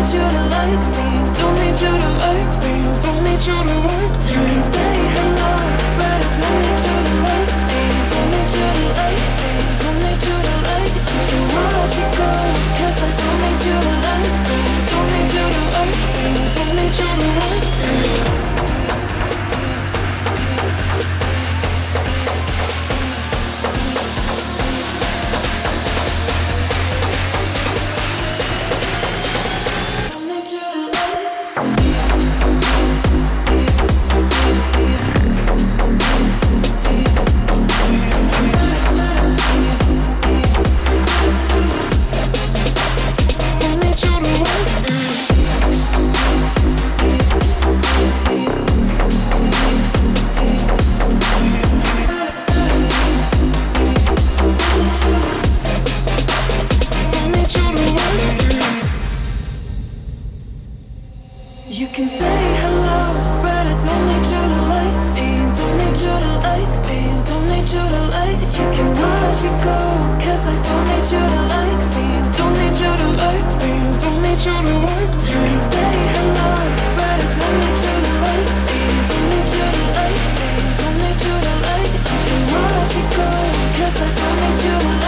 need you to like me, don't need you to like me, don't need you to like me. You can say hello, but I don't need you to like me, don't need you to like me, don't need you to like me. You can watch me go, 'cause I don't need you to like me, don't need you to like me, don't need you to like me. You can say hello, but I don't need you to like me, don't need you to like me, don't need you to like me. You can watch me go, 'cause I don't need you to like me, don't need you to like me, don't need you to like me. You can say hello, but I don't need you to like me, don't need you to like me, don't need you to like me. You can watch me go, 'cause I don't need you to like me.